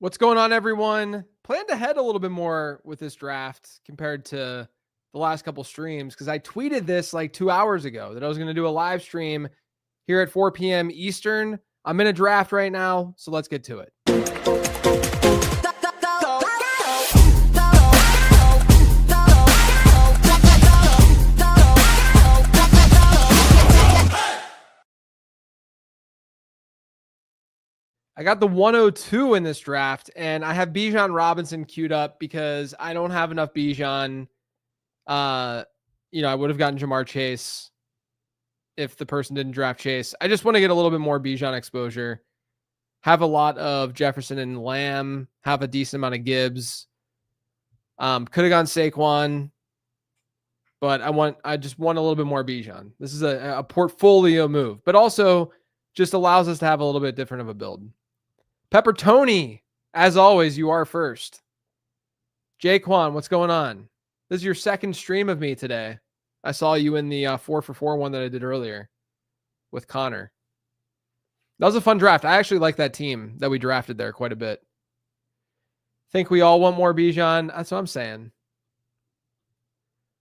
What's going on, everyone? Planned ahead a little bit more with this draft compared to the last couple streams because I tweeted this like 2 hours ago that I was going to do a live stream here at 4 p.m. Eastern. I'm in a draft right now, so let's get to it. I got the 102 in this draft, and I have Bijan Robinson queued up because I don't have enough Bijan. I would have gotten Jamar Chase if the person didn't draft Chase. I just want to get a little bit more Bijan exposure. Have a lot of Jefferson and Lamb. Have a decent amount of Gibbs. Could have gone Saquon, but I just want a little bit more Bijan. This is a portfolio move, but also just allows us to have a little bit different of a build. Pepper Tony, as always, you are first. Jaquan, what's going on? This is your second stream of me today. I saw you in the 4-for-4 one that I did earlier with Connor. That was a fun draft. I actually like that team that we drafted there quite a bit. Think we all want more Bijan. That's what I'm saying.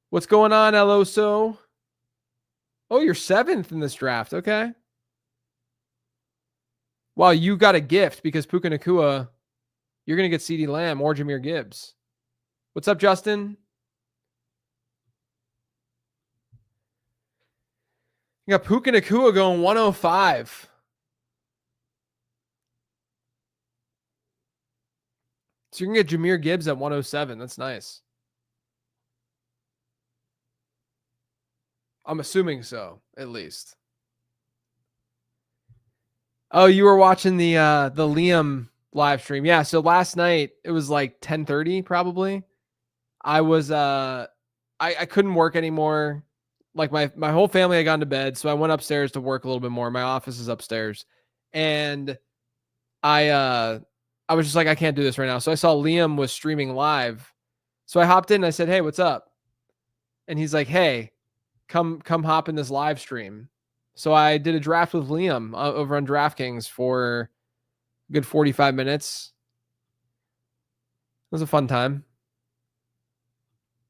What's going on, Eloso? Oh, you're 7th in this draft. Okay. Wow, you got a gift because Puka Nacua, you're going to get CeeDee Lamb or Jahmyr Gibbs. What's up, Justin? You got Puka Nacua going 105. So you can get Jahmyr Gibbs at 107. That's nice. I'm assuming so, at least. Oh, you were watching the Liam live stream. Yeah, so last night it was like 10:30 probably. I was I couldn't work anymore. Like my whole family had gone to bed, so I went upstairs to work a little bit more. My office is upstairs. And I was just like, I can't do this right now. So I saw Liam was streaming live. So I hopped in and I said, "Hey, what's up?" And he's like, "Hey, come hop in this live stream." So I did a draft with Liam over on DraftKings for a good 45 minutes. It was a fun time.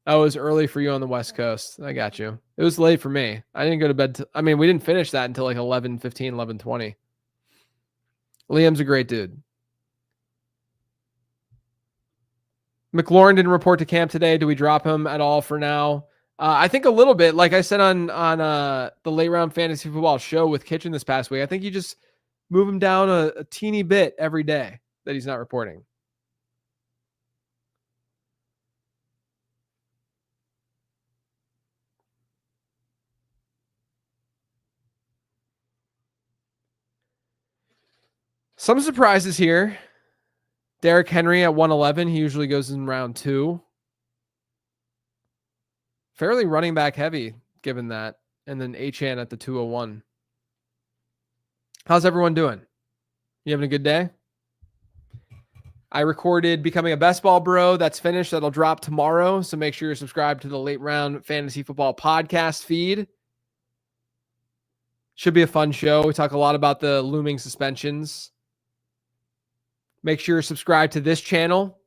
Oh, it was early for you on the West Coast. I got you. It was late for me. I didn't go to bed. We didn't finish that until like 11:15, 11:20. Liam's a great dude. McLaurin didn't report to camp today. Do we drop him at all for now? I think a little bit. Like I said on the Late Round Fantasy Football show with Kitchen this past week, I think you just move him down a teeny bit every day that he's not reporting. Some surprises here. Derrick Henry at 111. He usually goes in round 2. Fairly running back heavy, given that. And then Achane at the 201. How's everyone doing? You having a good day? I recorded Becoming a Best Ball Bro. That's finished. That'll drop tomorrow. So make sure you're subscribed to the Late Round Fantasy Football podcast feed. Should be a fun show. We talk a lot about the looming suspensions. Make sure you're subscribed to this channel.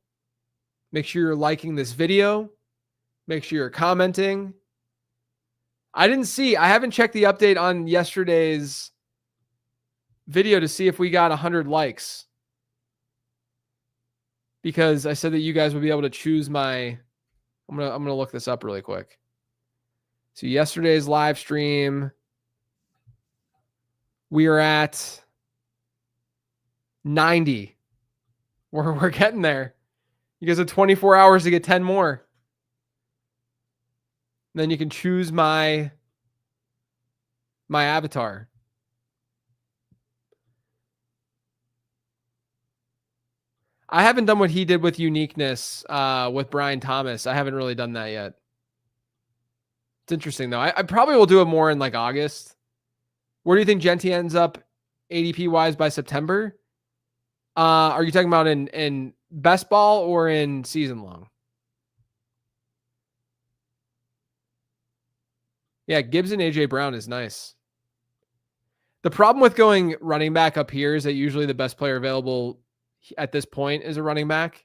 Make sure you're liking this video. Make sure you're commenting. I haven't checked the update on yesterday's video to see if we got 100 likes. Because I said that you guys would be able to choose my... I'm gonna look this up really quick. So yesterday's live stream, we are at 90. We're getting there. You guys have 24 hours to get 10 more. Then you can choose my avatar. I haven't done what he did with uniqueness with Brian Thomas. I haven't really done that yet. It's interesting though. I probably will do it more in like August. Where do you think Genty ends up ADP wise by September? Are you talking about in best ball or in season long? Yeah, Gibbs and AJ Brown is nice. The problem with going running back up here is that usually the best player available at this point is a running back.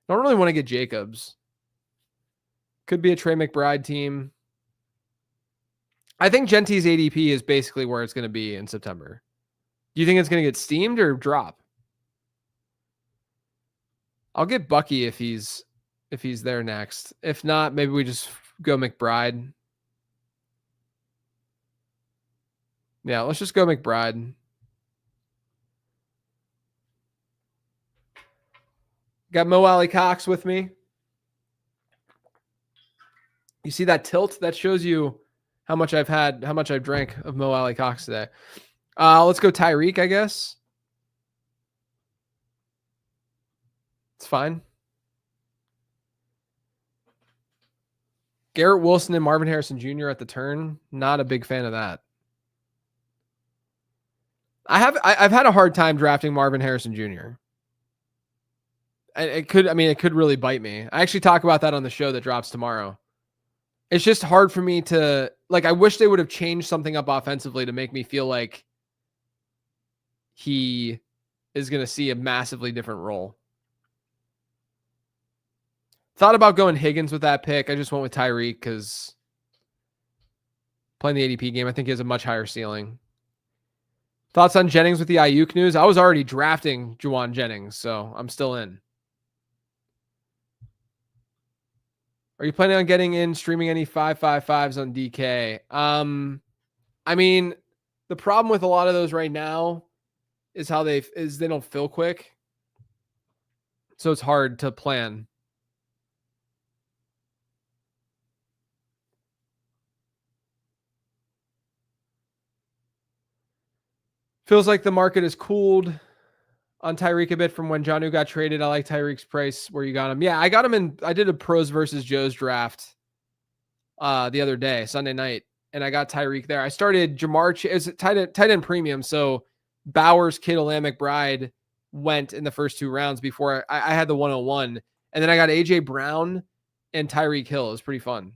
I don't really want to get Jacobs. Could be a Trey McBride team. I think Gentie's ADP is basically where it's going to be in September. Do you think it's going to get steamed or drop? I'll get Bucky if he's there next. If not, maybe we just go McBride. Yeah, let's just go McBride. Got Mo Alley Cox with me. You see that tilt? That shows you how much I've drank of Mo Alley Cox today. Let's go Tyreek, I guess. It's fine. Garrett Wilson and Marvin Harrison Jr. at the turn. Not a big fan of that. I've had a hard time drafting Marvin Harrison Jr. It could really bite me. I actually talk about that on the show that drops tomorrow. It's just hard for me to, like, I wish they would have changed something up offensively to make me feel like he is going to see a massively different role. Thought about going Higgins with that pick. I just went with Tyreek because playing the ADP game, I think he has a much higher ceiling. Thoughts on Jennings with the Ayuk news? I was already drafting Juwan Jennings, so I'm still in. Are you planning on getting in streaming any 555s on DK? I mean, the problem with a lot of those right now is they don't fill quick. So it's hard to plan. Feels like the market has cooled on Tyreek a bit from when Jonnu got traded. I like Tyreek's price where you got him. Yeah, I got him in. I did a pros versus Joe's draft the other day, Sunday night, and I got Tyreek there. I started Jamar Chase, tight end premium. So Bowers, Kittle, and McBride went in the first two rounds before I had the 101. And then I got AJ Brown and Tyreek Hill. It was pretty fun.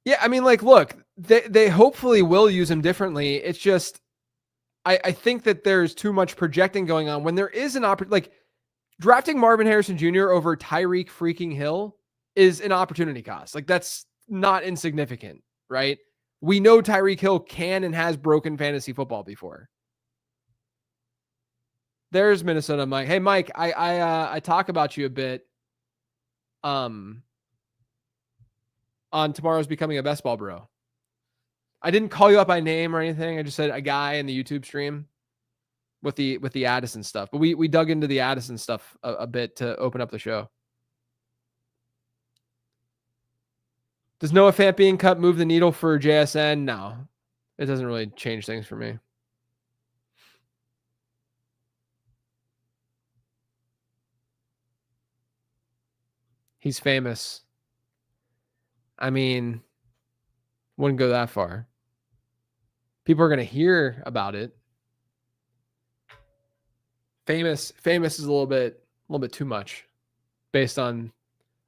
Yeah, I mean, like, look, they hopefully will use him differently. It's just, I think that there's too much projecting going on when there is an opportunity. Like, drafting Marvin Harrison Jr. over Tyreek freaking Hill is an opportunity cost. Like, that's not insignificant, right? We know Tyreek Hill can and has broken fantasy football before. There's Minnesota Mike. Hey, Mike, I talk about you a bit on Tomorrow's Becoming a Best Ball Bro. I didn't call you up by name or anything. I just said a guy in the YouTube stream with the Addison stuff. But we dug into the Addison stuff a bit to open up the show. Does Noah Fant being cut move the needle for JSN? No. It doesn't really change things for me. He's famous. I mean, wouldn't go that far. People are going to hear about it. Famous is a little bit too much based on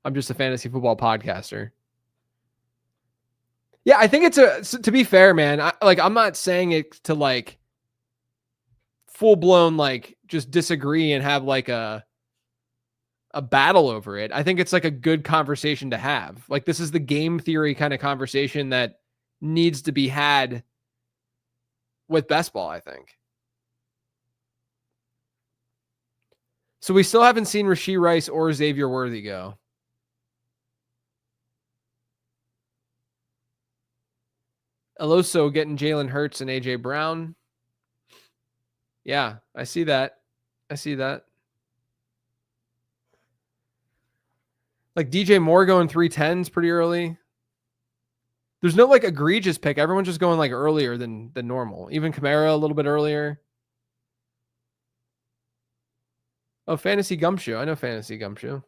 I'm just a fantasy football podcaster. Yeah, I think to be fair, man, I'm not saying it to like full blown, like just disagree and have like a battle over it. I think it's like a good conversation to have. Like, this is the game theory kind of conversation that needs to be had with best ball, I think. So we still haven't seen Rashee Rice or Xavier Worthy go. Eloso getting Jalen Hurts and AJ Brown. Yeah, I see that. Like DJ Moore going 310s pretty early. There's no like egregious pick. Everyone's just going like earlier than normal. Even Kamara a little bit earlier. Oh, Fantasy Gumshoe. I know Fantasy Gumshoe.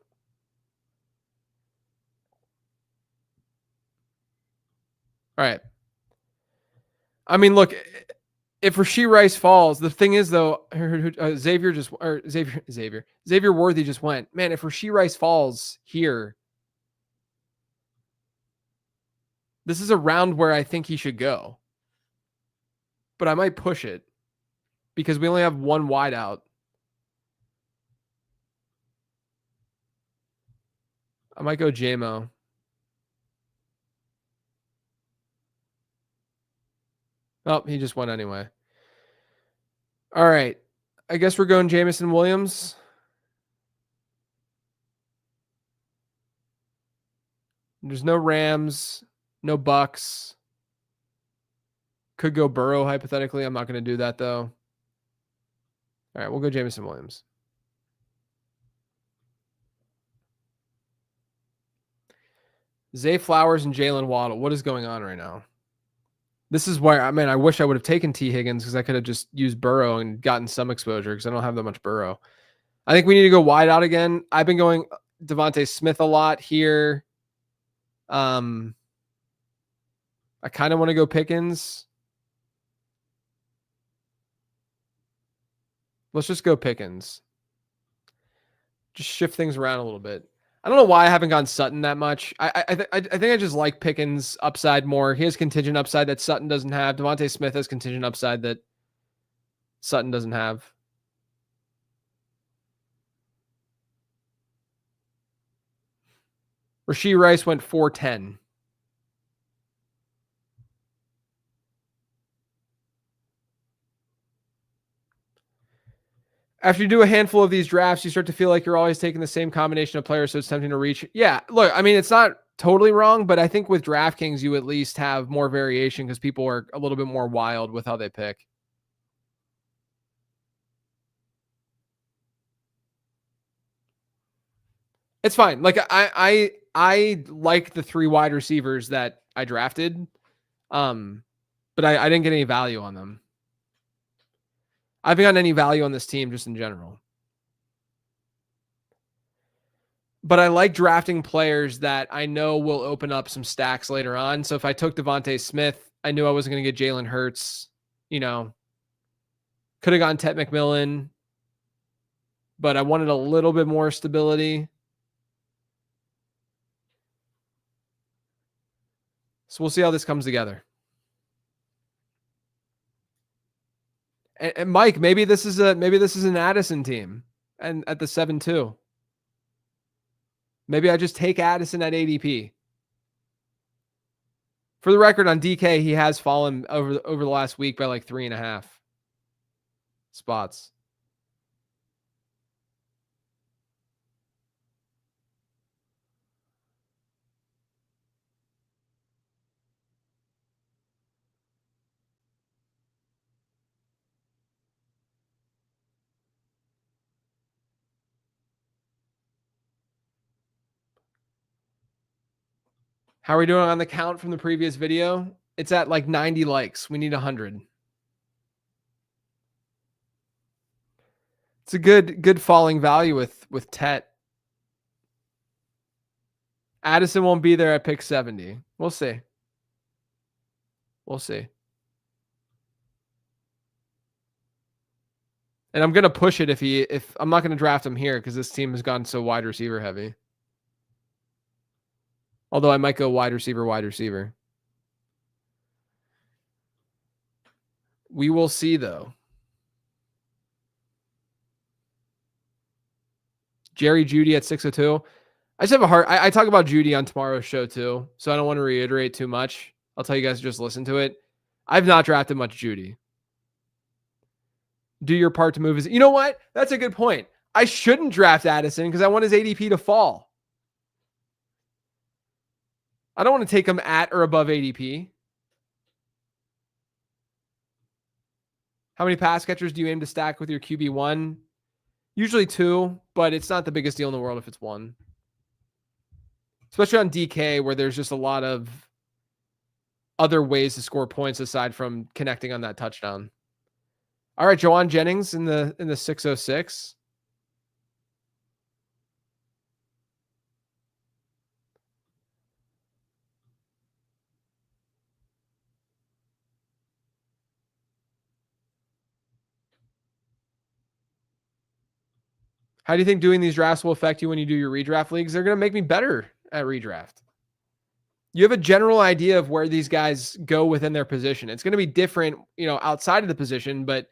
All right. I mean, look, if Rashee Rice falls, the thing is though, Xavier Worthy just went. Man, if Rashee Rice falls here, this is a round where I think he should go. but I might push it because we only have one wide out. I might go JMO. Oh, he just went anyway. All right. I guess we're going Jamison Williams. There's no Rams, no Bucks. Could go Burrow, hypothetically. I'm not going to do that, though. All right, we'll go Jamison Williams. Zay Flowers and Jalen Waddle. What is going on right now? This is where, I mean, I wish I would have taken T. Higgins because I could have just used Burrow and gotten some exposure because I don't have that much Burrow. I think we need to go wide out again. I've been going Devontae Smith a lot here. I kind of want to go Pickens. Let's just go Pickens. Just shift things around a little bit. I don't know why I haven't gone Sutton that much. I think I just like Pickens' upside more. He has contingent upside that Sutton doesn't have. Devontae Smith has contingent upside that Sutton doesn't have. Rashee Rice went 410. After you do a handful of these drafts, you start to feel like you're always taking the same combination of players, so it's tempting to reach. Yeah, look, I mean, it's not totally wrong, but I think with DraftKings, you at least have more variation because people are a little bit more wild with how they pick. It's fine. Like I like the 3 wide receivers that I drafted, but I didn't get any value on them. I haven't gotten any value on this team just in general. But I like drafting players that I know will open up some stacks later on. So if I took Devontae Smith, I knew I wasn't going to get Jalen Hurts. You know, could have gotten Ted McMillan, but I wanted a little bit more stability. So we'll see how this comes together. And Mike, maybe this is an Addison team, and at the 7-2. Maybe I just take Addison at ADP. For the record, on DK, he has fallen over the last week by like 3.5 spots. How are we doing on the count from the previous video? It's at like 90 likes. We need 100. It's a good falling value with Tet. Addison won't be there at pick 70. We'll see. We'll see. And I'm going to push it if I'm not going to draft him here because this team has gone so wide receiver heavy. Although I might go wide receiver. We will see, though. Jerry Jeudy at 602. I just have a heart. I talk about Jeudy on tomorrow's show, too, so I don't want to reiterate too much. I'll tell you guys to just listen to it. I've not drafted much Jeudy. Do your part to move his. You know what? That's a good point. I shouldn't draft Addison because I want his ADP to fall. I don't want to take him at or above ADP. How many pass catchers do you aim to stack with your QB1? Usually 2, but it's not the biggest deal in the world if it's 1. Especially on DK, where there's just a lot of other ways to score points aside from connecting on that touchdown. All right, Joanne Jennings in the 606. How do you think doing these drafts will affect you when you do your redraft leagues? They're going to make me better at redraft. you have a general idea of where these guys go within their position. It's going to be different, outside of the position, but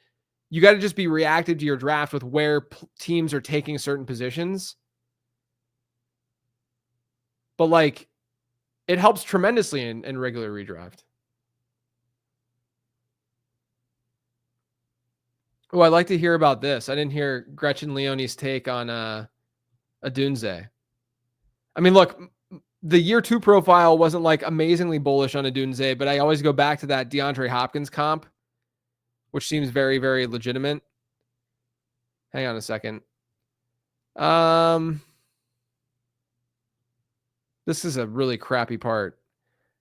you got to just be reactive to your draft with where teams are taking certain positions. But like, it helps tremendously in regular redraft. Oh, I'd like to hear about this. I didn't hear Gretchen Leone's take on Adunze. I mean, look, the year 2 profile wasn't like amazingly bullish on Adunze, but I always go back to that DeAndre Hopkins comp, which seems very, very legitimate. Hang on a second. This is a really crappy part.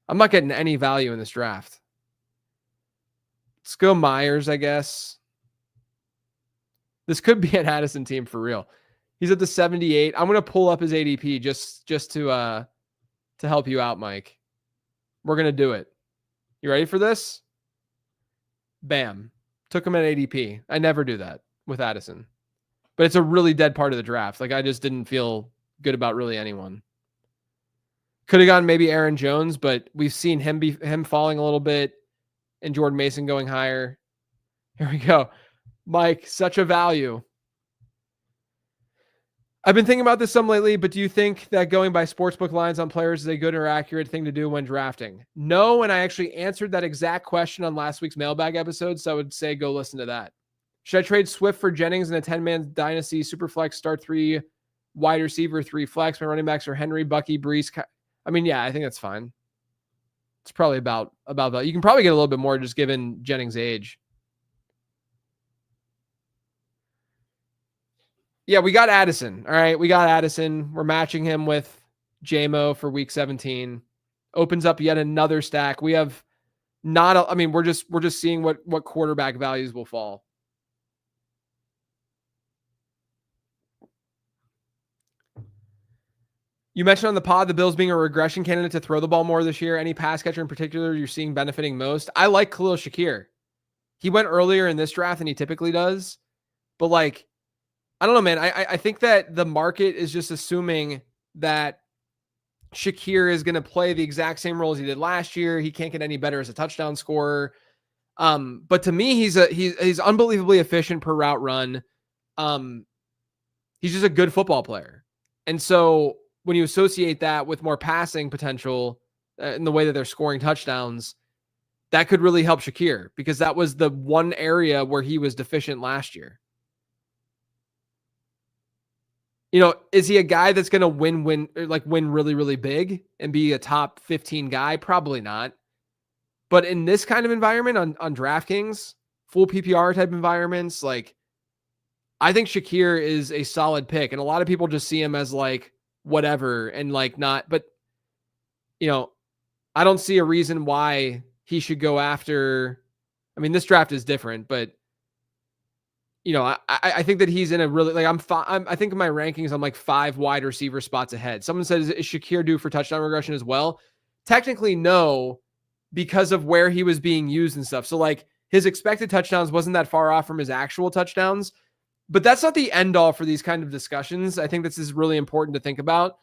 I'm not getting any value in this draft. Let's go Myers, I guess. This could be an Addison team for real. He's at the 78. I'm going to pull up his ADP just to help you out, Mike. We're going to do it. You ready for this? Bam. Took him at ADP. I never do that with Addison. But it's a really dead part of the draft. Like, I just didn't feel good about really anyone. Could have gone maybe Aaron Jones, but we've seen him falling a little bit and Jordan Mason going higher. Here we go. Mike, such a value. I've been thinking about this some lately, but do you think that going by sportsbook lines on players is a good or accurate thing to do when drafting? No, and I actually answered that exact question on last week's mailbag episode, so I would say go listen to that. Should I trade Swift for Jennings in a 10-man dynasty superflex, start 3 wide receiver, 3 flex? My running backs are Henry, Bucky, Brees. I mean, yeah, I think that's fine. It's probably about that. You can probably get a little bit more just given Jennings' age. Yeah, we got Addison. All right, we got Addison. We're matching him with JMO for week 17. Opens up yet another stack. We have we're just seeing what quarterback values will fall. You mentioned on the pod the Bills being a regression candidate to throw the ball more this year. Any pass catcher in particular you're seeing benefiting most? I like Khalil Shakir. He went earlier in this draft than he typically does. But like, I don't know, man. I think that the market is just assuming that Shakir is going to play the exact same role as he did last year. He can't get any better as a touchdown scorer. But to me, he's unbelievably efficient per route run. He's just a good football player. And so when you associate that with more passing potential in the way that they're scoring touchdowns, that could really help Shakir because that was the one area where he was deficient last year. Is he a guy that's going to win really, really big and be a top 15 guy? Probably not. But in this kind of environment on DraftKings, full PPR type environments, like I think Shakir is a solid pick. And a lot of people just see him as like whatever and like not, but I don't see a reason why he should go after. I mean, this draft is different, but I think that he's in a really I think in my rankings I'm like 5 wide receiver spots ahead. Someone says, is Shakir due for touchdown regression as well? Technically, no, because of where he was being used and stuff. So like his expected touchdowns wasn't that far off from his actual touchdowns, but that's not the end all for these kind of discussions. I think this is really important to think about.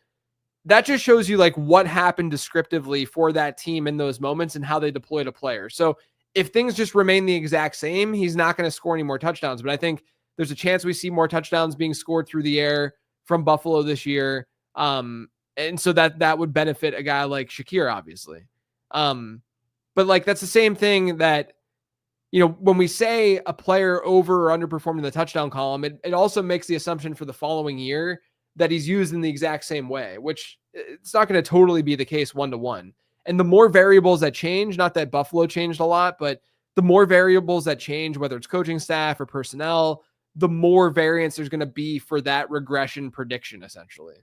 That just shows you like what happened descriptively for that team in those moments and how they deployed a player. So if things just remain the exact same, he's not going to score any more touchdowns. But I think there's a chance we see more touchdowns being scored through the air from Buffalo this year. And so that would benefit a guy like Shakir, obviously. But like, that's the same thing that, when we say a player over or underperformed in the touchdown column, it also makes the assumption for the following year that he's used in the exact same way, which it's not going to totally be the case 1-to-1. And the more variables that change, not that Buffalo changed a lot, but the more variables that change, whether it's coaching staff or personnel, the more variance there's going to be for that regression prediction, essentially.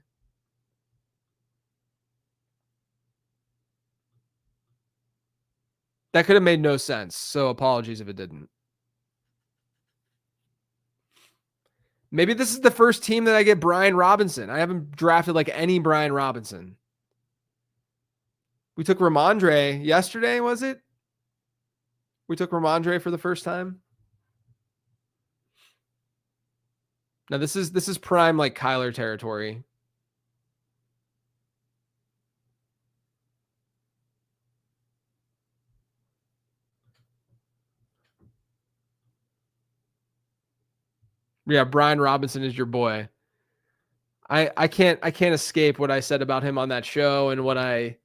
That could have made no sense. So apologies if it didn't. Maybe this is the first team that I get Brian Robinson. I haven't drafted like any Brian Robinson. We took Ramondre yesterday, was it? We took Ramondre for the first time. Now this is prime like Kyler territory. Yeah, Brian Robinson is your boy. I can't escape what I said about him on that show and what I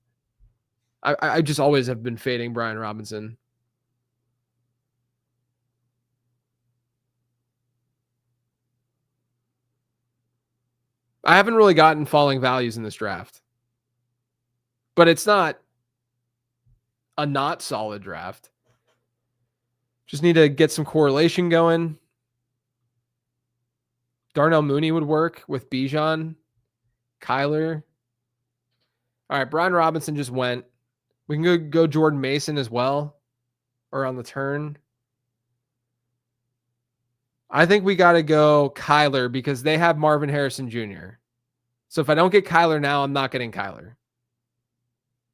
just always have been fading Brian Robinson. I haven't really gotten falling values in this draft, but it's not a not solid draft. Just need to get some correlation going. Darnell Mooney would work with Bijan, Kyler. All right, Brian Robinson just went. We can go Jordan Mason as well, or on the turn. I think we got to go Kyler because they have Marvin Harrison Jr. So if I don't get Kyler now, I'm not getting Kyler.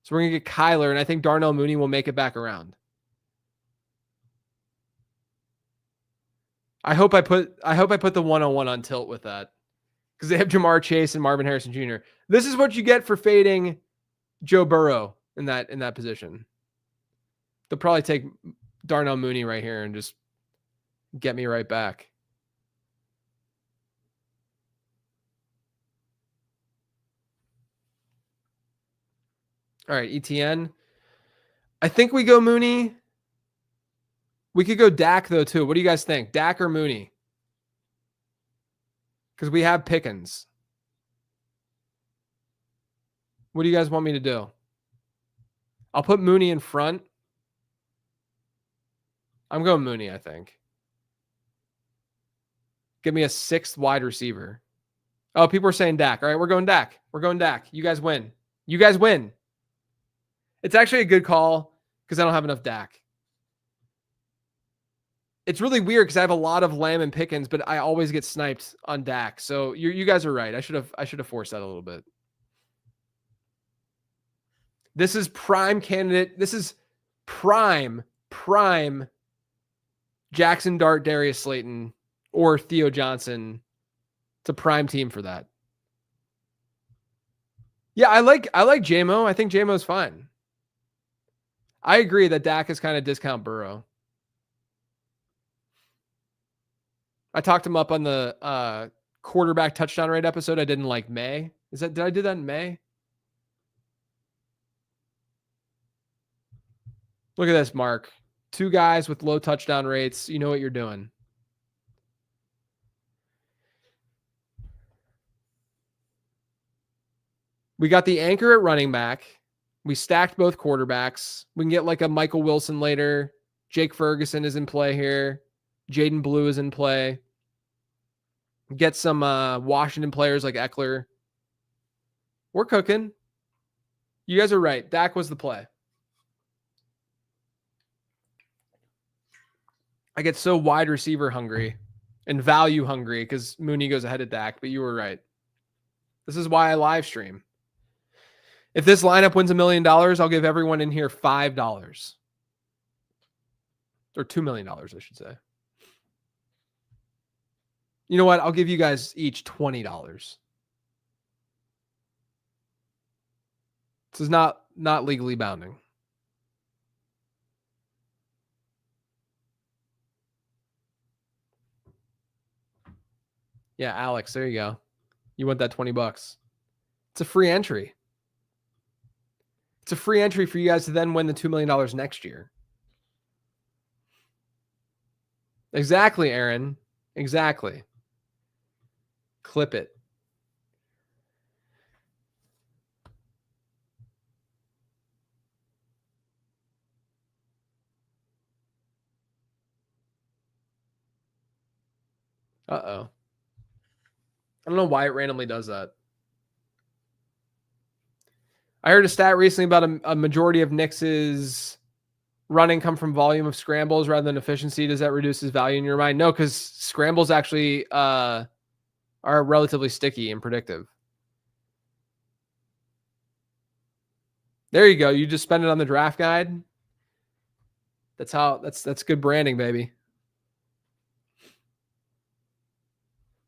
So we're going to get Kyler, and I think Darnell Mooney will make it back around. I hope I put the 101 on tilt with that because they have Jamar Chase and Marvin Harrison Jr. This is what you get for fading Joe Burrow in that position. They'll probably take Darnell Mooney right here and just get me right back. All right, ETN. I think we go Mooney. We could go Dak, though, too. What do you guys think? Dak or Mooney? Because we have Pickens. What do you guys want me to do? I'll put Mooney in front. I'm going Mooney, I think. Give me a 6th wide receiver. Oh, people are saying Dak. All right, we're going Dak. We're going Dak. You guys win. You guys win. It's actually a good call because I don't have enough Dak. It's really weird because I have a lot of Lamb and Pickens, but I always get sniped on Dak. So you guys are right. I should have forced that a little bit. This is prime candidate. This is prime Jackson Dart, Darius Slayton, or Theo Johnson. It's a prime team for that. Yeah, I like JMO. I think JMO's fine. I agree that Dak is kind of discount Burrow. I talked him up on the quarterback touchdown rate episode I did in like May. Did I do that in May? Look at this, Mark. 2 guys with low touchdown rates. You know what you're doing. We got the anchor at running back. We stacked both quarterbacks. We can get like a Michael Wilson later. Jake Ferguson is in play here. Jaden Blue is in play. Get some Washington players like Eckler. We're cooking. You guys are right. Dak was the play. I get so wide receiver hungry and value hungry because Mooney goes ahead of Dak, but you were right. This is why I live stream. If this lineup wins $1 million, I'll give everyone in here $5. Or $2 million, I should say. You know what? I'll give you guys each $20. This is not legally bounding. Yeah, Alex, there you go. You want that $20. It's a free entry. It's a free entry for you guys to then win the $2 million next year. Exactly, Aaron. Exactly. Clip it. Uh-oh. I don't know why it randomly does that. I heard a stat recently about a majority of Knicks's running come from volume of scrambles rather than efficiency. Does that reduce his value in your mind? No, because scrambles actually are relatively sticky and predictive. There you go. You just spend it on the draft guide. That's good branding, baby.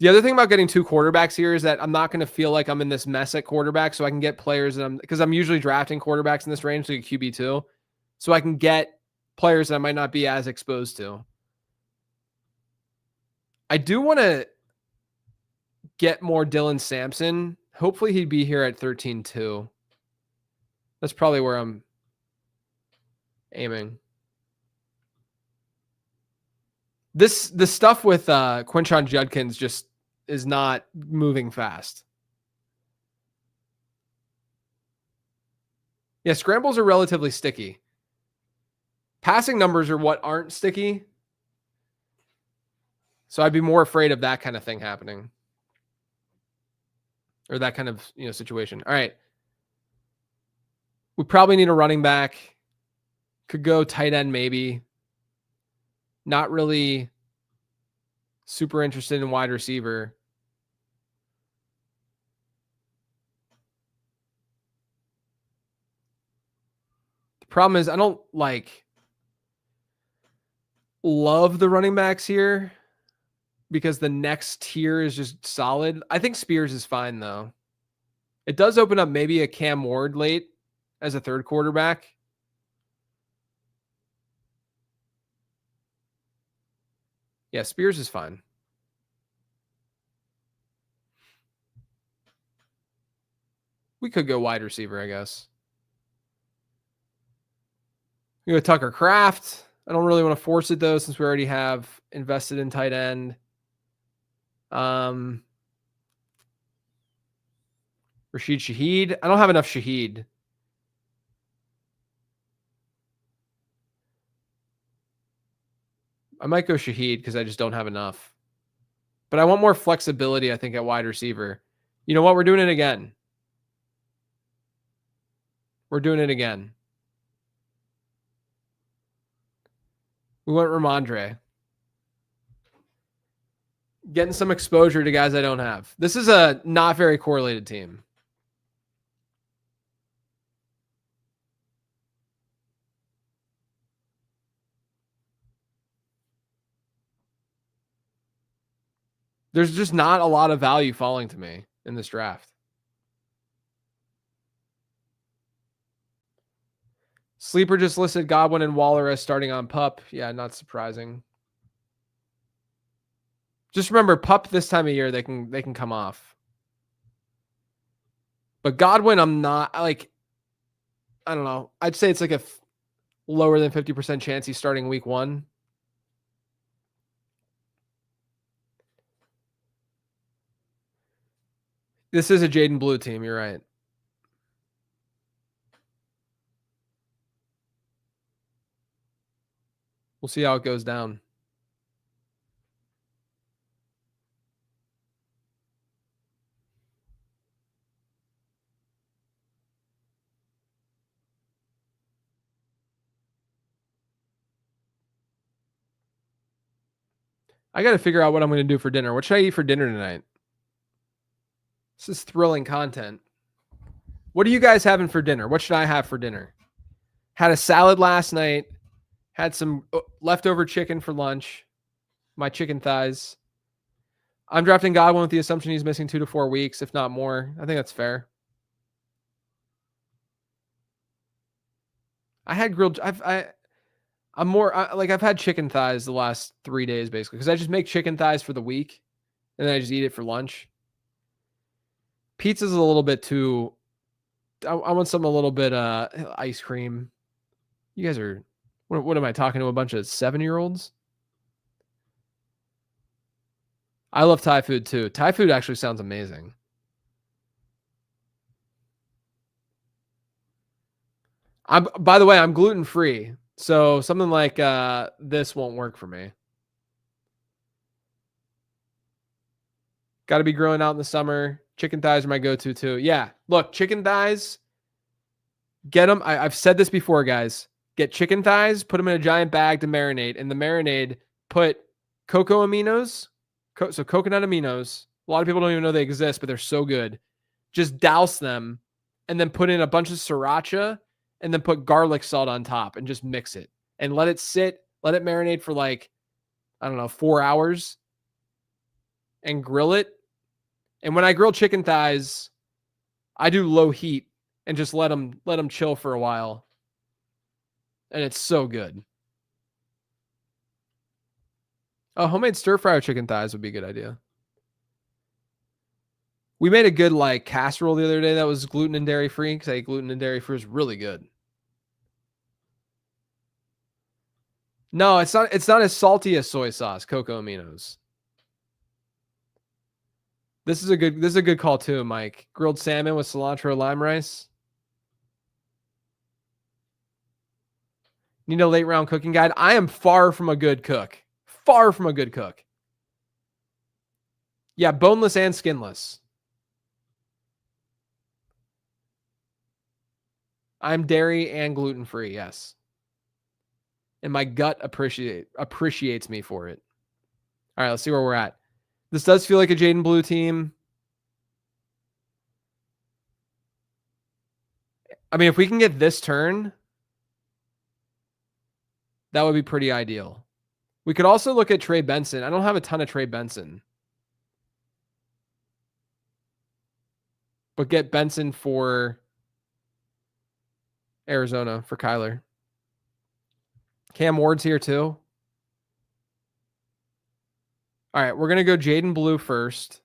The other thing about getting 2 quarterbacks here is that I'm not going to feel like I'm in this mess at quarterback, so I can get players that because I'm usually drafting quarterbacks in this range, like QB2, so I can get players that I might not be as exposed to. I do want to get more Dylan Sampson. Hopefully he'd be here at 13-2. That's probably where I'm aiming. The stuff with Quinshon Judkins just is not moving fast. Yeah, scrambles are relatively sticky. Passing numbers are what aren't sticky. So I'd be more afraid of that kind of thing happening. Or that kind of, situation. All right. We probably need a running back. Could go tight end maybe. Not really super interested in wide receiver. The problem is I don't love the running backs here because the next tier is just solid. I think Spears is fine though. It does open up maybe a Cam Ward late as a third quarterback. Yeah, Spears is fine. We could go wide receiver, I guess. We go Tucker Kraft. I don't really want to force it though, since we already have invested in tight end. Rashid Shaheed. I don't have enough Shaheed. I might go Shaheed because I just don't have enough. But I want more flexibility, I think, at wide receiver. You know what? We're doing it again. We're doing it again. We went Ramondre. Getting some exposure to guys I don't have. This is a not very correlated team. There's just not a lot of value falling to me in this draft. Sleeper just listed Godwin and Waller as starting on PUP. Yeah, not surprising. Just remember, PUP this time of year, they can come off. But Godwin, I'm not I don't know. I'd say it's like a lower than 50% chance he's starting week 1. This is a Jaden Blue team. You're right. We'll see how it goes down. I got to figure out what I'm going to do for dinner. What should I eat for dinner tonight? This is thrilling content. What are you guys having for dinner? What should I have for dinner? Had a salad last night. Had some leftover chicken for lunch. My chicken thighs. I'm drafting Godwin with the assumption he's missing 2 to 4 weeks, if not more. I think that's fair. I had grilled. I'm more I've had chicken thighs the last 3 days basically because I just make chicken thighs for the week and then I just eat it for lunch. Pizza's a little bit too. I want some a little bit ice cream. You guys are. What am I talking to? A bunch of 7-year-olds? I love Thai food too. Thai food actually sounds amazing. By the way, I'm gluten free, so something like this won't work for me. Got to be grilling out in the summer. Chicken thighs are my go-to too. Yeah, look, chicken thighs. Get them. I've said this before, guys. Get chicken thighs, put them in a giant bag to marinate. In the marinade, put cocoa aminos, so coconut aminos. A lot of people don't even know they exist, but they're so good. Just douse them and then put in a bunch of sriracha and then put garlic salt on top and just mix it and let it sit, let it marinate for 4 hours and grill it. And when I grill chicken thighs, I do low heat and just let them chill for a while. And it's so good. Oh, homemade stir fry with chicken thighs would be a good idea. We made a good like casserole the other day that was gluten and dairy free because I ate gluten and dairy free. Is really good. No, it's not. It's not as salty as soy sauce. Cocoa aminos. This is a good call too, Mike. Grilled salmon with cilantro lime rice. Need a late round cooking guide. I am far from a good cook. Far from a good cook. Yeah, boneless and skinless. I'm dairy and gluten free. Yes, and my gut appreciates me for it. All right, let's see where we're at. This does feel like a Jaden Blue team. I mean, if we can get this turn, that would be pretty ideal. We could also look at Trey Benson. I don't have a ton of Trey Benson, but get Benson for Arizona for Kyler. Cam Ward's here too. All right, we're going to go Jaden Blue first.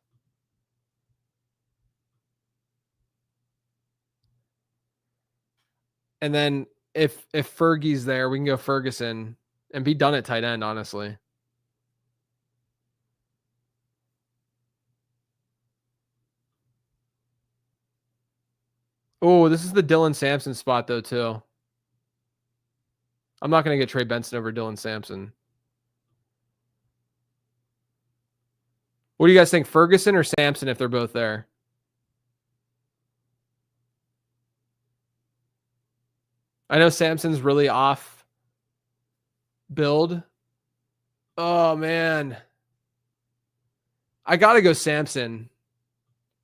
And then if Fergie's there, we can go Ferguson and be done at tight end, honestly. Oh, this is the Dylan Sampson spot, though, too. I'm not going to get Trey Benson over Dylan Sampson. What do you guys think, Ferguson or Sampson if they're both there? I know Sampson's really off build. Oh, man. I got to go Sampson.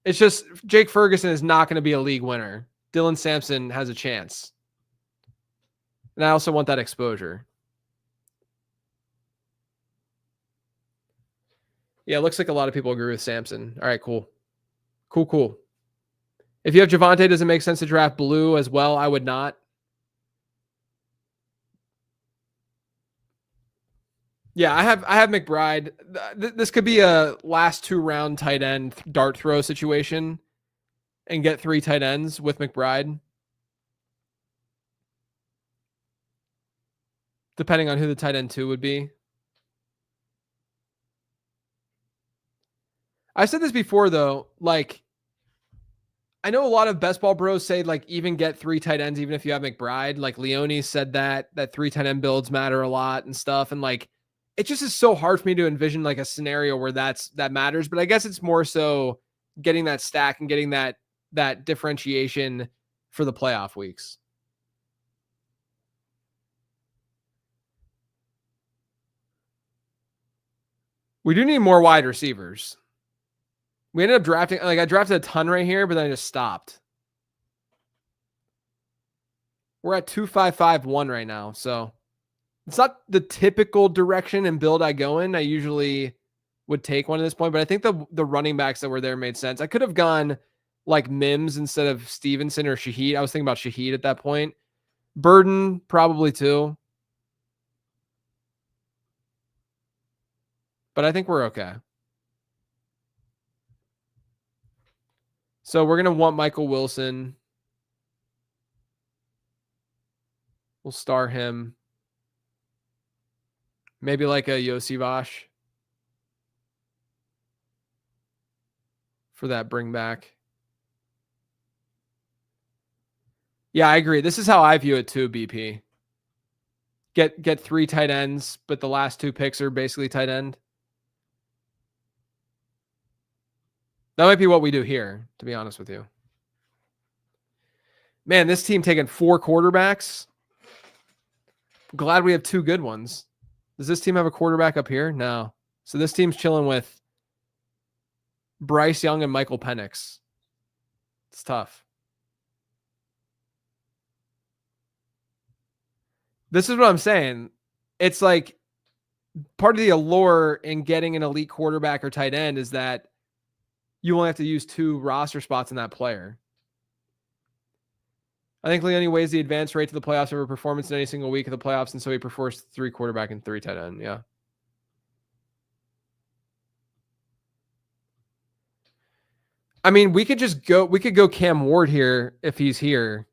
It's just Jake Ferguson is not going to be a league winner. Dylan Sampson has a chance. And I also want that exposure. Yeah, it looks like a lot of people agree with Sampson. All right, cool. Cool. If you have Javonte, does it make sense to draft Blue as well? I would not. Yeah, I have McBride. This could be a last 2-round tight end dart throw situation and get 3 tight ends with McBride. Depending on who the tight end 2 would be. I've said this before, though. Like, I know a lot of best ball bros say, like, even get 3 tight ends, even if you have McBride. Like, Leone said that 3 tight end builds matter a lot and stuff. And, like, it just is so hard for me to envision, like, a scenario where that matters. But I guess it's more so getting that stack and getting that differentiation for the playoff weeks. We do need more wide receivers. We ended up drafting, like, I drafted a ton right here, but then I just stopped. We're at 2.551 right now, so it's not the typical direction and build I go in. I usually would take one at this point, but I think the running backs that were there made sense. I could have gone like Mims instead of Stevenson or Shaheed. I was thinking about Shaheed at that point. Burden probably too. But I think we're okay. So we're going to want Michael Wilson. We'll star him. Maybe like a Yosivash for that bring back. Yeah, I agree. This is how I view it too, BP. Get 3 tight ends, but the last 2 picks are basically tight end. That might be what we do here, to be honest with you. Man, this team taking 4 quarterbacks. Glad we have 2 good ones. Does this team have a quarterback up here? No. So this team's chilling with Bryce Young and Michael Penix. It's tough. This is what I'm saying. It's like part of the allure in getting an elite quarterback or tight end is that you only have to use 2 roster spots in that player. I think Leone weighs the advance rate to the playoffs over performance in any single week of the playoffs, and so he prefers 3 quarterback and 3 tight end. Yeah. I mean, we could go Cam Ward here if he's here.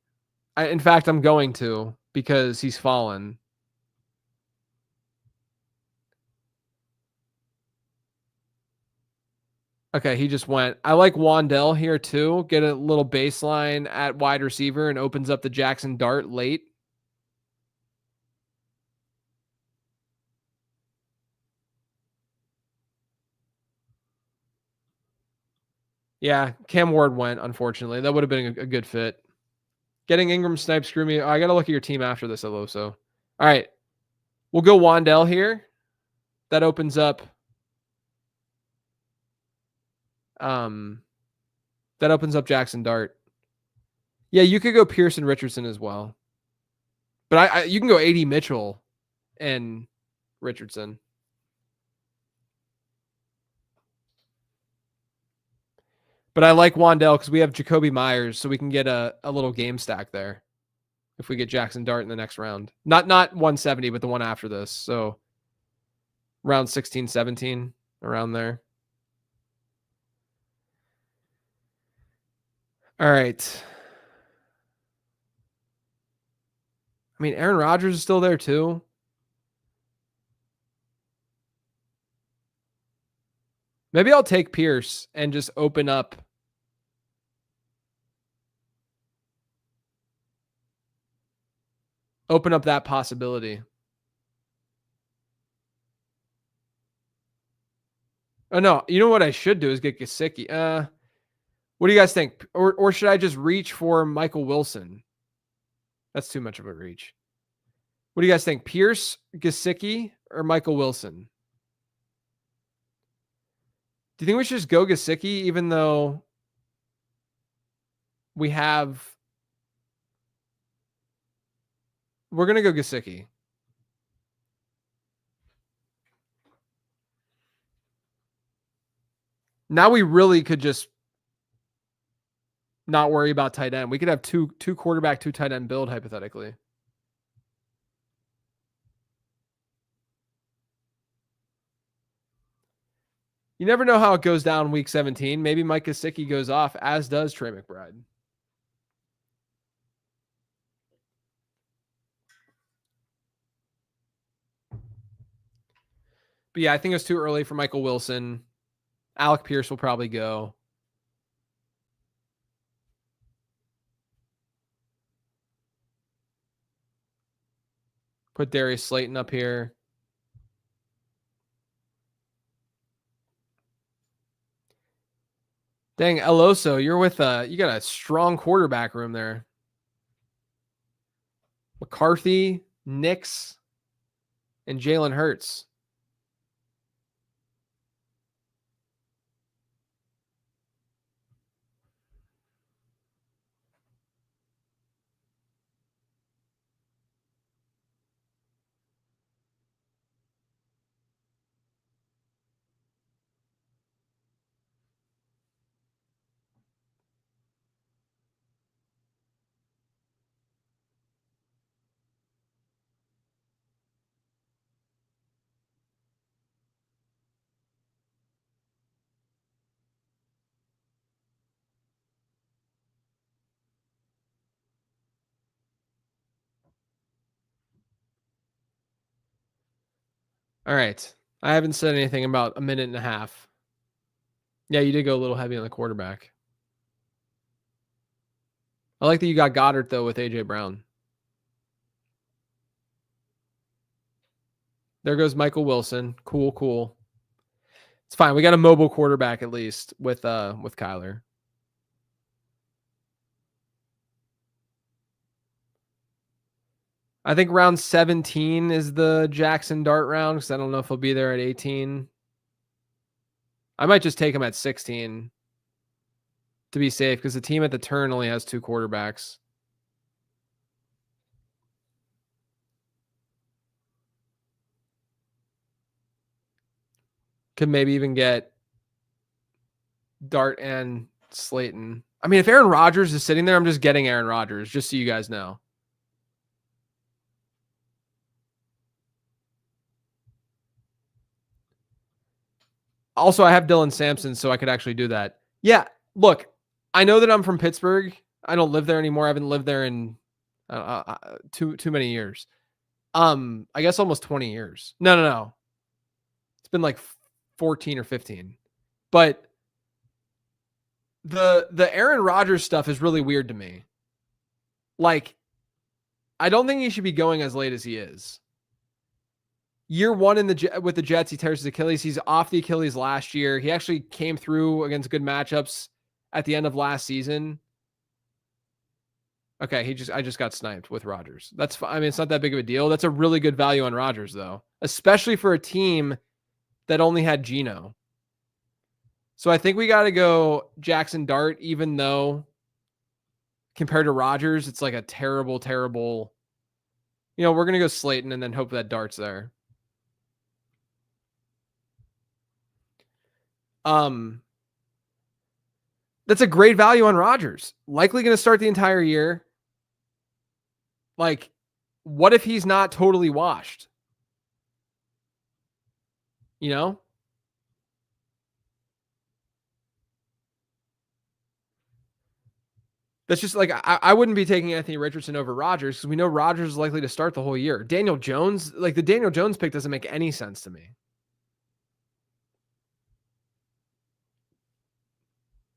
In fact, I'm going to because he's fallen. Okay, he just went. I like Wandell here too. Get a little baseline at wide receiver and opens up the Jackson Dart late. Yeah, Cam Ward went, unfortunately. That would have been a good fit. Getting Ingram Snipe, screw me. I got to look at your team after this, Aloso. All right. We'll go Wandell here. That opens up Jackson Dart. Yeah, you could go Pearson Richardson as well. But you can go AD Mitchell and Richardson. But I like Wandell because we have Jacoby Myers, so we can get a little game stack there if we get Jackson Dart in the next round. Not 170, but the one after this. So round 16, 17, around there. All right. I mean, Aaron Rodgers is still there too. Maybe I'll take Pierce and just open up that possibility. Oh no, you know what I should do is get Gesicki. What do you guys think? Or should I just reach for Michael Wilson? That's too much of a reach. What do you guys think? Pierce, Gesicki, or Michael Wilson? Do you think we should just go Gesicki even though we're going to go Gesicki. Now we really could just not worry about tight end. We could have two quarterback, 2 tight end build hypothetically. You never know how it goes down week 17. Maybe Mike Gesicki goes off, as does Trey McBride. But yeah, I think it's too early for Michael Wilson. Alec Pierce will probably go. Put Darius Slayton up here. Dang, Eloso, you're with you got a strong quarterback room there. McCarthy, Nix, and Jalen Hurts. All right. I haven't said anything about a minute and a half. Yeah, you did go a little heavy on the quarterback. I like that you got Goddard, though, with A.J. Brown. There goes Michael Wilson. Cool. It's fine. We got a mobile quarterback at least with Kyler. I think round 17 is the Jackson Dart round because I don't know if he'll be there at 18. I might just take him at 16 to be safe because the team at the turn only has 2 quarterbacks. Could maybe even get Dart and Slayton. I mean, if Aaron Rodgers is sitting there, I'm just getting Aaron Rodgers, just so you guys know. Also, I have Dylan Sampson, so I could actually do that. Yeah, look, I know that I'm from Pittsburgh. I don't live there anymore. I haven't lived there in too many years. I guess almost 20 years. No. It's been like 14 or 15. But the Aaron Rodgers stuff is really weird to me. Like, I don't think he should be going as late as he is. Year one with the Jets, he tears his Achilles. He's off the Achilles last year. He actually came through against good matchups at the end of last season. Okay, I just got sniped with Rodgers. That's fine. I mean, it's not that big of a deal. That's a really good value on Rodgers, though, especially for a team that only had Geno. So I think we got to go Jackson Dart, even though compared to Rodgers, it's like a terrible, terrible. We're going to go Slayton and then hope that Dart's there. That's a great value on Rodgers. Likely going to start the entire year. Like, what if he's not totally washed? That's just like, I wouldn't be taking Anthony Richardson over Rodgers because we know Rodgers is likely to start the whole year. Daniel Jones, like the Daniel Jones pick doesn't make any sense to me.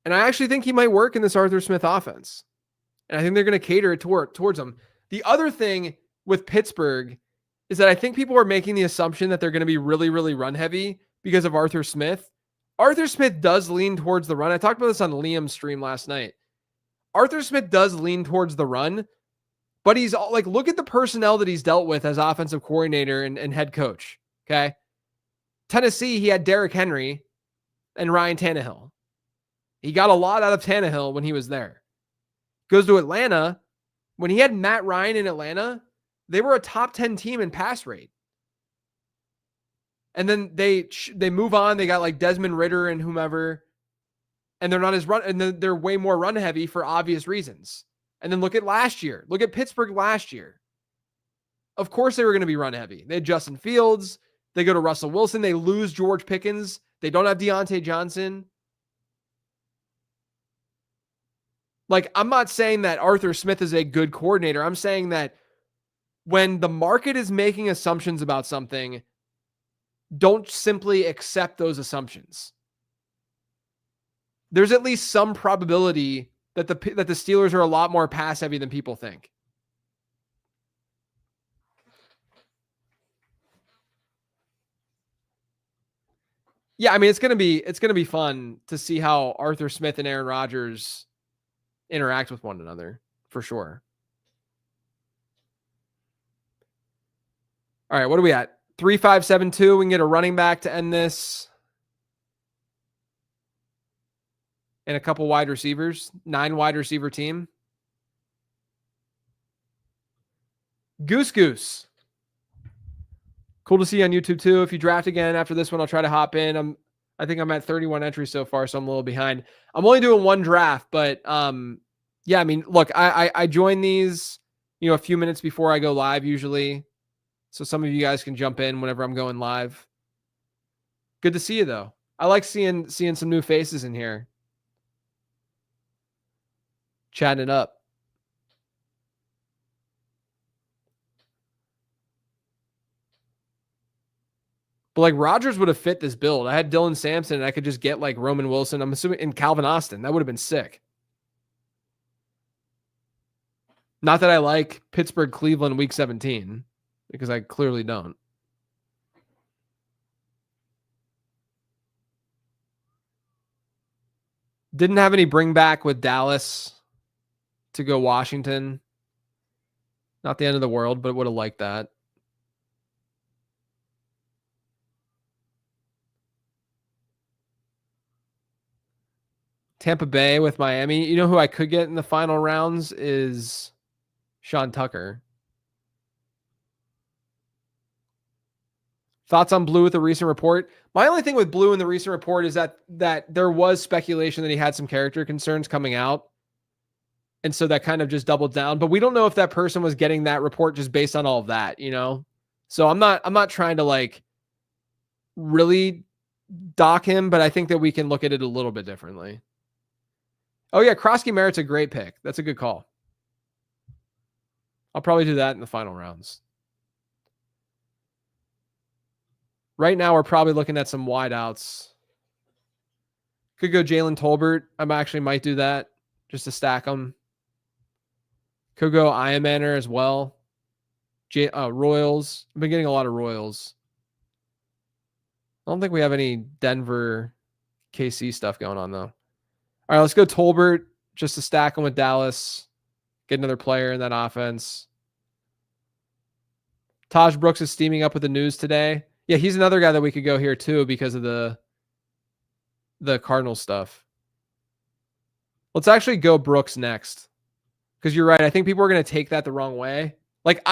And I actually think he might work in this Arthur Smith offense. And I think they're going to cater it towards him. The other thing with Pittsburgh is that I think people are making the assumption that they're going to be really, really run heavy because of Arthur Smith. Arthur Smith does lean towards the run. I talked about this on Liam's stream last night. Arthur Smith does lean towards the run, but he's like, look at the personnel that he's dealt with as offensive coordinator and head coach. Okay. Tennessee, he had Derrick Henry and Ryan Tannehill. He got a lot out of Tannehill when he was there. Goes to Atlanta. When he had Matt Ryan in Atlanta, they were a top 10 team in pass rate. And then they move on. They got like Desmond Ridder and whomever, and they're not as run, and they're way more run heavy for obvious reasons. And then look at last year. Look at Pittsburgh last year. Of course they were going to be run heavy. They had Justin Fields. They go to Russell Wilson. They lose George Pickens. They don't have Deontay Johnson. Like, I'm not saying that Arthur Smith is a good coordinator. I'm saying that when the market is making assumptions about something, don't simply accept those assumptions. There's at least some probability that the Steelers are a lot more pass heavy than people think. Yeah, I mean, it's gonna be fun to see how Arthur Smith and Aaron Rodgers interact with one another, for sure. All right, what are we at? 3-5-7-2. We can get a running back to end this. And a couple wide receivers. 9 wide receiver team. Goose. Cool to see you on YouTube too. If you draft again after this one, I'll try to hop in. I think I'm at 31 entries so far, so I'm a little behind. I'm only doing one draft, but yeah, I mean, look, I join these, a few minutes before I go live usually. So some of you guys can jump in whenever I'm going live. Good to see you though. I like seeing some new faces in here. Chatting it up. But like Rodgers would have fit this build. I had Dylan Sampson and I could just get like Roman Wilson. I'm assuming in Calvin Austin. That would have been sick. Not that I like Pittsburgh, Cleveland week 17, because I clearly don't. Didn't have any bring back with Dallas to go Washington. Not the end of the world, but would have liked that. Tampa Bay with Miami. You know who I could get in the final rounds is Sean Tucker. Thoughts on Blue with the recent report? My only thing with Blue in the recent report is that there was speculation that he had some character concerns coming out. And so that kind of just doubled down. But we don't know if that person was getting that report just based on all of that, So I'm not trying to like really dock him, but I think that we can look at it a little bit differently. Oh yeah, Krosky Merritt's a great pick. That's a good call. I'll probably do that in the final rounds. Right now, we're probably looking at some wideouts. Could go Jalen Tolbert. I actually might do that just to stack them. Could go Iamaner as well. Royals. I've been getting a lot of Royals. I don't think we have any Denver KC stuff going on, though. All right, let's go Tolbert just to stack them with Dallas. Get another player in that offense. Taj Brooks is steaming up with the news today. Yeah, he's another guy that we could go here too because of the Cardinals stuff. Let's actually go Brooks next. Because you're right. I think people are going to take that the wrong way. Like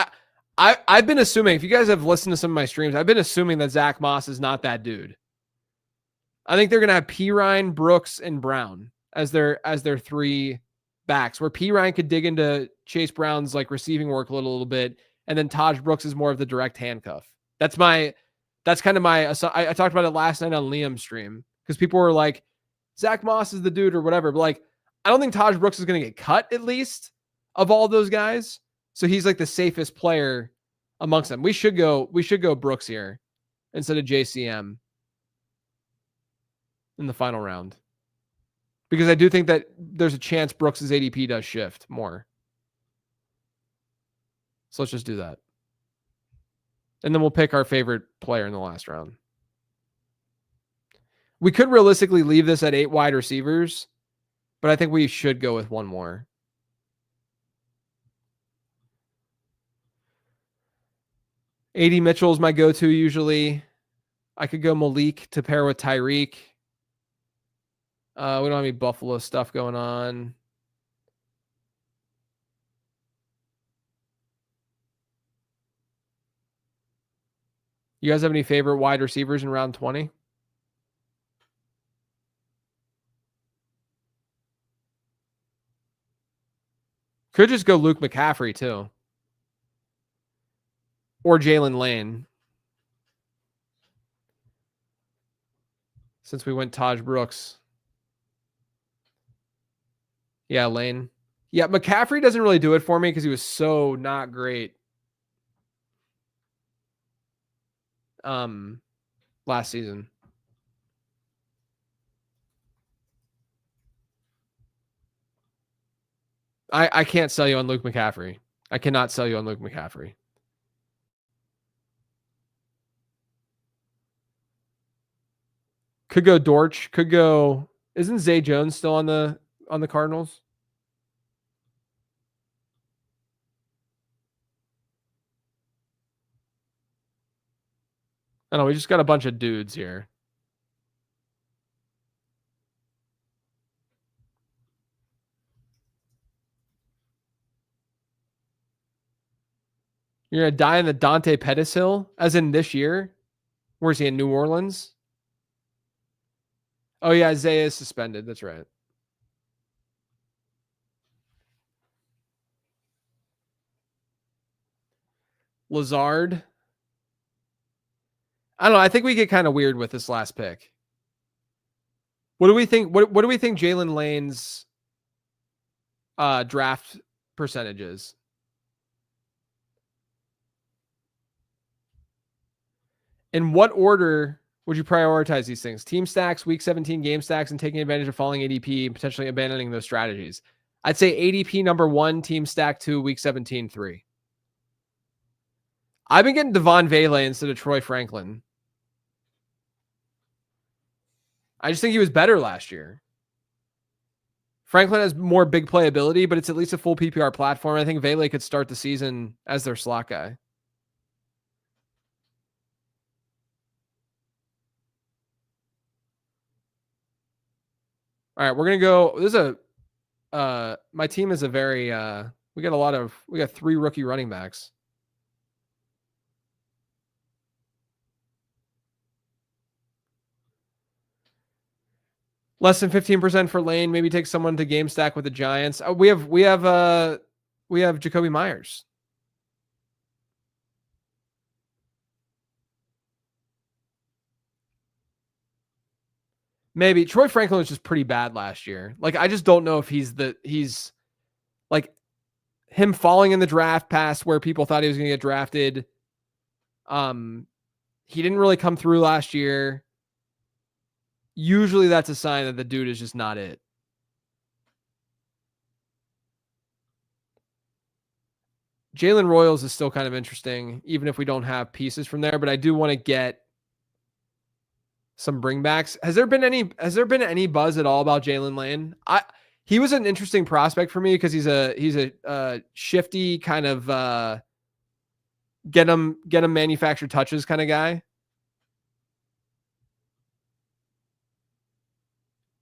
I've been assuming, if you guys have listened to some of my streams, I've been assuming that Zach Moss is not that dude. I think they're going to have Pirine, Brooks, and Brown as their three backs, where Pirine could dig into Chase Brown's like receiving work a little bit, and then Taj Brooks is more of the direct handcuff. That's kind of my. I talked about it last night on Liam's stream because people were like, Zach Moss is the dude or whatever, but like I don't think Taj Brooks is going to get cut at least of all those guys. So he's like the safest player amongst them. We should go Brooks here instead of JCM in the final round. Because I do think that there's a chance Brooks' ADP does shift more. So let's just do that. And then we'll pick our favorite player in the last round. We could realistically leave this at 8 wide receivers, but I think we should go with one more. AD Mitchell is my go-to usually. I could go Malik to pair with Tyreek. We don't have any Buffalo stuff going on. You guys have any favorite wide receivers in round 20? Could just go Luke McCaffrey too. Or Jalen Lane. Since we went Taj Brooks. Yeah, Lane. Yeah, McCaffrey doesn't really do it for me because he was so not great last season. I can't sell you on Luke McCaffrey. I cannot sell you on Luke McCaffrey. Could go Dortch. Could go. Isn't Zay Jones still on the Cardinals? I don't know. We just got a bunch of dudes here. You're going to die in the Dante Pettis Hill, as in this year? Where's he, in New Orleans? Oh, yeah, Isaiah is suspended. That's right. Lazard. I don't know. I think we get kind of weird with this last pick. What do we think? What do we think Jalen Lane's draft percentage is? In what order would you prioritize these things? Team stacks, week 17 game stacks, and taking advantage of falling ADP and potentially abandoning those strategies. I'd say ADP number 1, team stack 2, week 17, 3. I've been getting Devon Vele instead of Troy Franklin. I just think he was better last year. Franklin has more big playability, but it's at least a full PPR platform. I think Vele could start the season as their slot guy. All right, we're going to go. This is my team is a very, we got 3 rookie running backs. Less than 15% for Lane. Maybe take someone to game stack with the Giants. We have Jacoby Myers. Maybe Troy Franklin was just pretty bad last year. Like, I just don't know if he's like him falling in the draft past where people thought he was going to get drafted. He didn't really come through last year. Usually that's a sign that the dude is just not it. Jalen Royals is still kind of interesting, even if we don't have pieces from there, but I do want to get some bringbacks. Has there been any buzz at all about Jalen Lane? He was an interesting prospect for me because he's a shifty kind of get him manufactured touches kind of guy.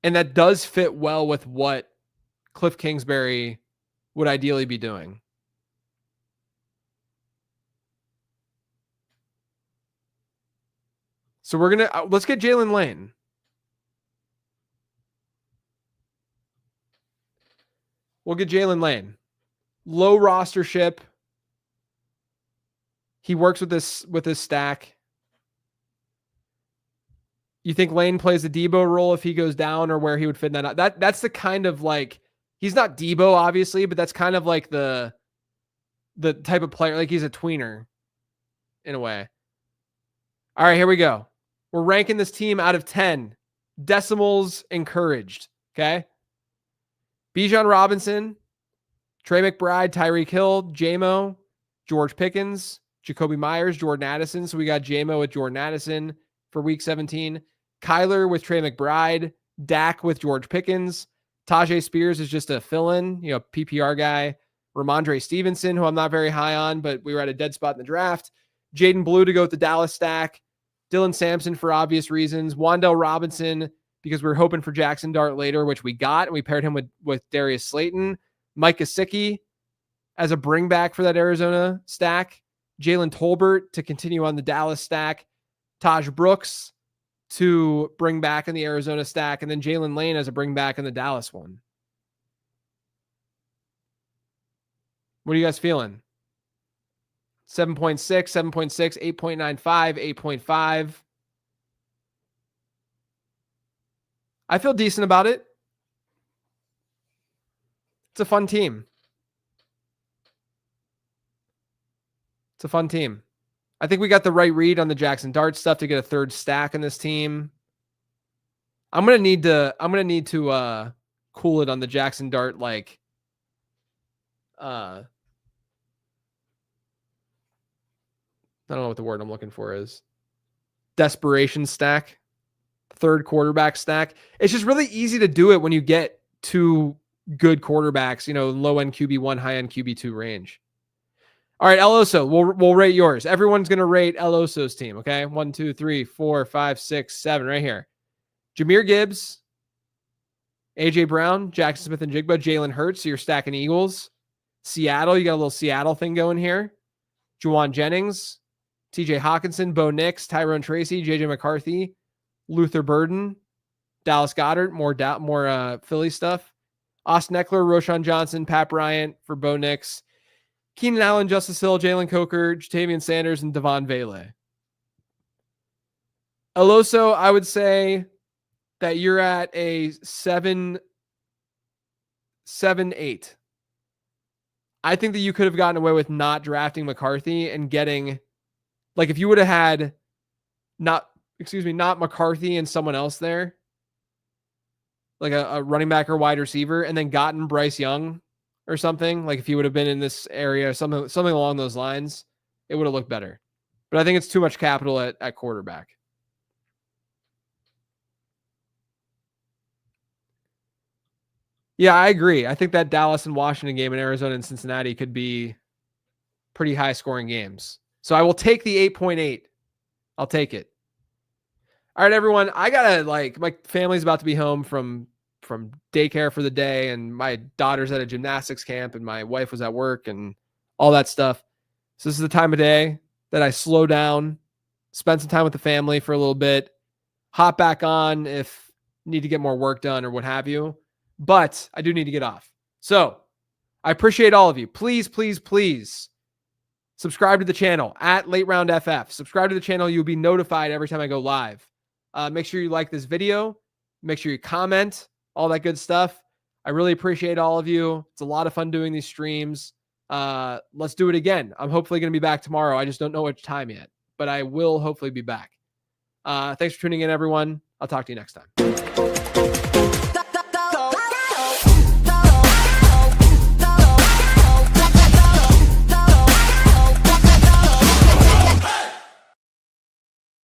And that does fit well with what Cliff Kingsbury would ideally be doing. So we're going to, let's get Jalen Lane. We'll get Jalen Lane. Low rostership. He works with this stack. You think Lane plays the Debo role if he goes down, or where he would fit in that? That's the kind of like, he's not Debo obviously, but that's kind of like the type of player, like he's a tweener in a way. All right, here we go. We're ranking this team out of 10. Decimals encouraged. Okay. Bijan Robinson, Trey McBride, Tyreek Hill, J-Mo, George Pickens, Jacoby Myers, Jordan Addison. So we got J-Mo with Jordan Addison for week 17. Kyler with Trey McBride. Dak with George Pickens. Tajay Spears is just a fill-in, PPR guy. Ramondre Stevenson, who I'm not very high on, but we were at a dead spot in the draft. Jaden Blue to go with the Dallas stack. Dylan Sampson for obvious reasons. Wan'Dale Robinson, because we were hoping for Jackson Dart later, which we got, and we paired him with Darius Slayton. Mike Gesicki as a bring back for that Arizona stack. Jalen Tolbert to continue on the Dallas stack. Taj Brooks to bring back in the Arizona stack. And then Jalen Lane as a bring back in the Dallas one. What are you guys feeling? 7.6, 7.6, 8.95, 8.5. I feel decent about it. It's a fun team. It's a fun team. I think we got the right read on the Jackson Dart stuff to get a third stack in this team. I'm gonna need to cool it on the Jackson Dart, like I don't know what the word I'm looking for is. Desperation stack. Third quarterback stack. It's just really easy to do it when you get two good quarterbacks, low end QB1, high end QB2 range. All right, El Oso, we'll rate yours. Everyone's going to rate El Oso's team, okay? 1, 2, 3, 4, 5, 6, 7, right here. Jahmyr Gibbs, AJ Brown, Jackson Smith and Jigba, Jalen Hurts, so you're stacking Eagles. Seattle, you got a little Seattle thing going here. Juwan Jennings, TJ Hawkinson, Bo Nix, Tyrone Tracy, JJ McCarthy, Luther Burden, Dallas Goedert, more Philly stuff. Austin Eckler, Roshan Johnson, Pat Bryant for Bo Nix, Keenan Allen, Justice Hill, Jalen Coker, Jatavian Sanders, and Devon Vele. El Oso, I would say that you're at a 7, 8. I think that you could have gotten away with not drafting McCarthy and getting, like, if you would have had not McCarthy and someone else there, like a running back or wide receiver, and then gotten Bryce Young or something, like if he would have been in this area, something along those lines, it would have looked better. But I think it's too much capital at quarterback. Yeah, I agree. I think that Dallas and Washington game and Arizona and Cincinnati could be pretty high scoring games. So I will take the 8.8. I'll take it. All right, everyone. I gotta, my family's about to be home from daycare for the day, and my daughter's at a gymnastics camp, and my wife was at work and all that stuff. So this is the time of day that I slow down, spend some time with the family for a little bit, hop back on if need to get more work done or what have you. But I do need to get off. So I appreciate all of you. Please, please, please subscribe to the channel at Late Round FF. Subscribe to the channel. You'll be notified every time I go live. Make sure you like this video. Make sure you comment, all that good stuff. I really appreciate all of you. It's a lot of fun doing these streams. Let's do it again. I'm hopefully going to be back tomorrow. I just don't know which time yet, but I will hopefully be back. Thanks for tuning in, everyone. I'll talk to you next time.